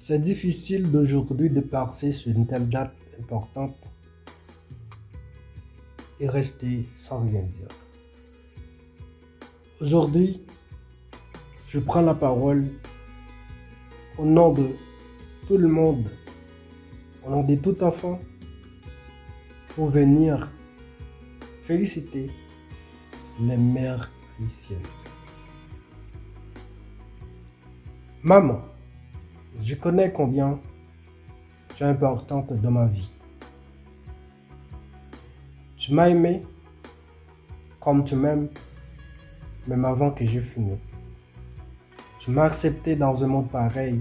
C'est difficile d'aujourd'hui de passer sur une telle date importante et rester sans rien dire. Aujourd'hui, je prends la parole au nom de tout le monde, au nom de tout enfant, pour venir féliciter les mères haïtiennes. Maman, je connais combien tu es importante dans ma vie. Tu m'as aimé comme tu m'aimes, même avant que je fût né. Tu m'as accepté dans un monde pareil,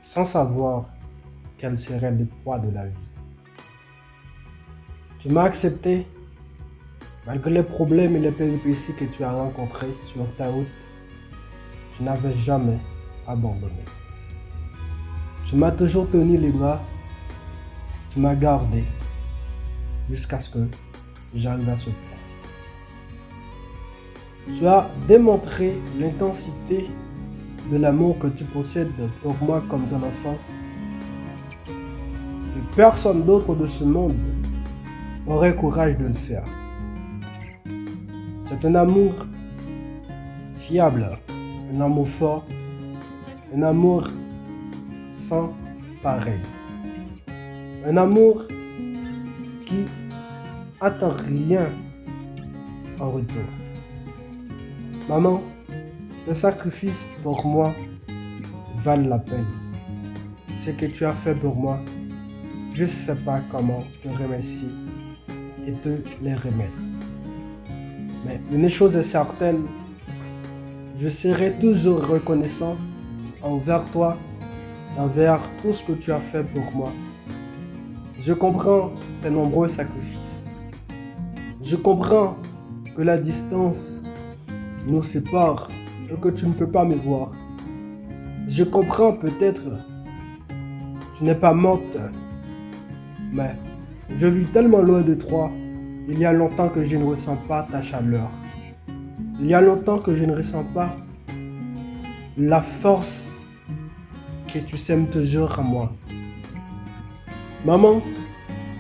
sans savoir quel serait le poids de la vie. Tu m'as accepté malgré les problèmes et les péripéties que tu as rencontrés sur ta route. Tu n'avais jamais abandonné. Tu m'as toujours tenu les bras, tu m'as gardé jusqu'à ce que j'arrive à ce point. Tu as démontré l'intensité de l'amour que tu possèdes pour moi comme ton enfant. Et personne d'autre de ce monde aurait courage de le faire. C'est un amour fiable, un amour fort, un amour sans pareil. Un amour qui attend rien en retour. Maman, le sacrifice pour moi valent la peine. Ce que tu as fait pour moi, je ne sais pas comment te remercier et te les remettre. Mais une chose est certaine, je serai toujours reconnaissant envers toi, envers tout ce que tu as fait pour moi. Je comprends tes nombreux sacrifices. Je comprends que la distance nous sépare et que tu ne peux pas me voir. Je comprends peut-être tu n'es pas morte, mais je vis tellement loin de toi. Il y a longtemps que je ne ressens pas ta chaleur. Il y a longtemps que je ne ressens pas la force que tu sèmes toujours à moi. Maman,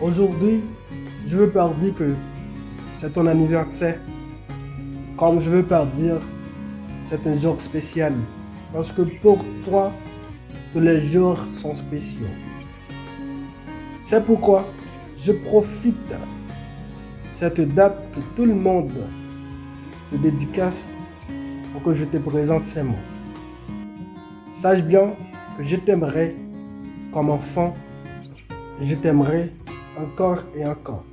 aujourd'hui, je veux pas dire que c'est ton anniversaire. Comme je veux pas dire, c'est un jour spécial. Parce que pour toi, tous les jours sont spéciaux. C'est pourquoi je profite de cette date que tout le monde te dédicace pour que je te présente ces mots. Sache bien que je t'aimerai comme enfant et je t'aimerai encore et encore.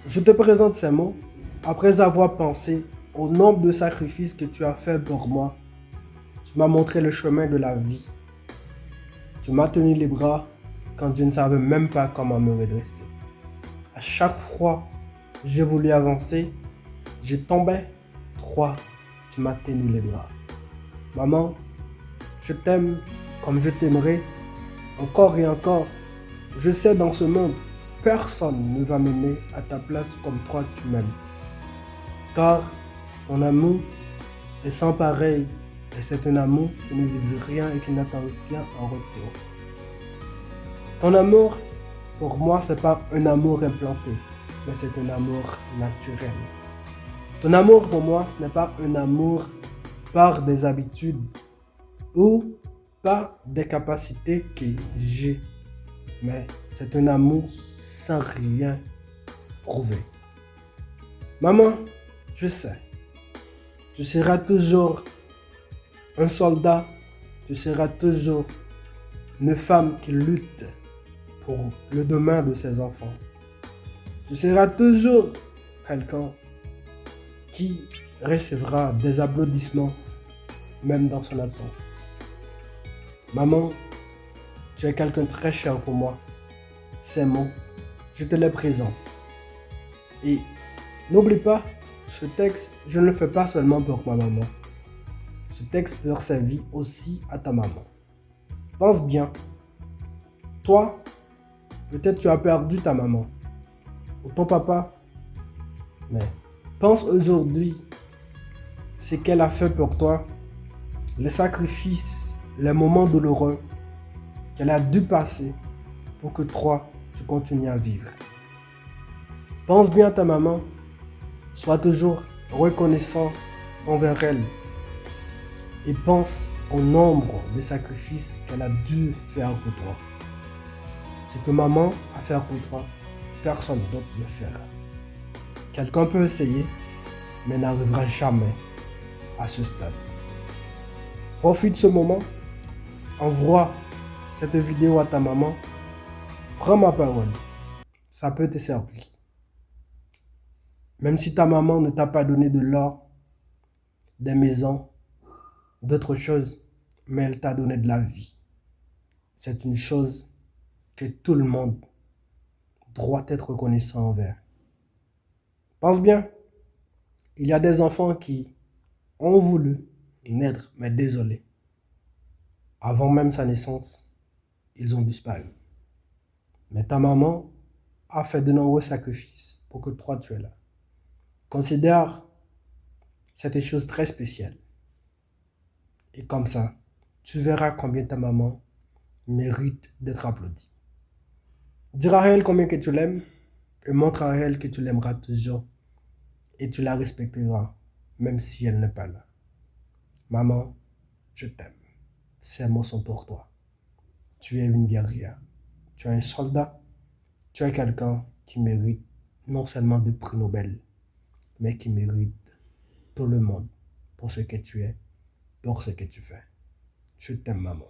Je te présente ces mots après avoir pensé au nombre de sacrifices que tu as fait pour moi. Tu m'as montré le chemin de la vie. Tu m'as tenu les bras quand je ne savais même pas comment me redresser. À chaque fois que j'ai voulu avancer, je tombais. Toi, tu m'as tenu les bras. Maman, je t'aime comme je t'aimerai encore et encore. Je sais dans ce monde, personne ne va m'aimer à ta place comme toi tu m'aimes. Car ton amour est sans pareil et c'est un amour qui ne vise rien et qui n'attend rien en retour. Ton amour, pour moi, c'est pas un amour implanté, mais c'est un amour naturel. Ton amour, pour moi, ce n'est pas un amour par des habitudes ou par des capacités que j'ai, mais c'est un amour sans rien prouver. Maman, je sais, tu seras toujours un soldat, tu seras toujours une femme qui lutte pour le demain de ses enfants. Tu seras toujours quelqu'un qui recevra des applaudissements même dans son absence. Maman, tu es quelqu'un de très cher pour moi. Ces mots, je te les présente. Et n'oublie pas, ce texte, je ne le fais pas seulement pour ma maman. Ce texte peut servir aussi à ta maman. Pense bien. Toi, peut-être tu as perdu ta maman ou ton papa. Mais pense aujourd'hui ce qu'elle a fait pour toi, les sacrifices les moments douloureux qu'elle a dû passer pour que toi, tu continues à vivre. Pense bien à ta maman, sois toujours reconnaissant envers elle et pense au nombre de sacrifices qu'elle a dû faire pour toi. Ce que maman a fait pour toi, personne d'autre ne le fera. Quelqu'un peut essayer, mais n'arrivera jamais à ce stade. Profite de ce moment, envoie cette vidéo à ta maman, prends ma parole, ça peut te servir. Même si ta maman ne t'a pas donné de l'or, des maisons, d'autres choses, mais elle t'a donné de la vie. C'est une chose que tout le monde doit être reconnaissant envers. Pense bien, il y a des enfants qui ont voulu naître, mais désolé, avant même sa naissance, ils ont disparu. Mais ta maman a fait de nombreux sacrifices pour que toi tu es là. Considère cette chose très spéciale. Et comme ça, tu verras combien ta maman mérite d'être applaudie. Dis à elle combien que tu l'aimes et montre à elle que tu l'aimeras toujours et tu la respecteras même si elle n'est pas là. Maman, je t'aime. Ces mots sont pour toi. Tu es une guerrière. Tu es un soldat. Tu es quelqu'un qui mérite non seulement de prix Nobel, mais qui mérite tout le monde pour ce que tu es, pour ce que tu fais. Je t'aime, maman.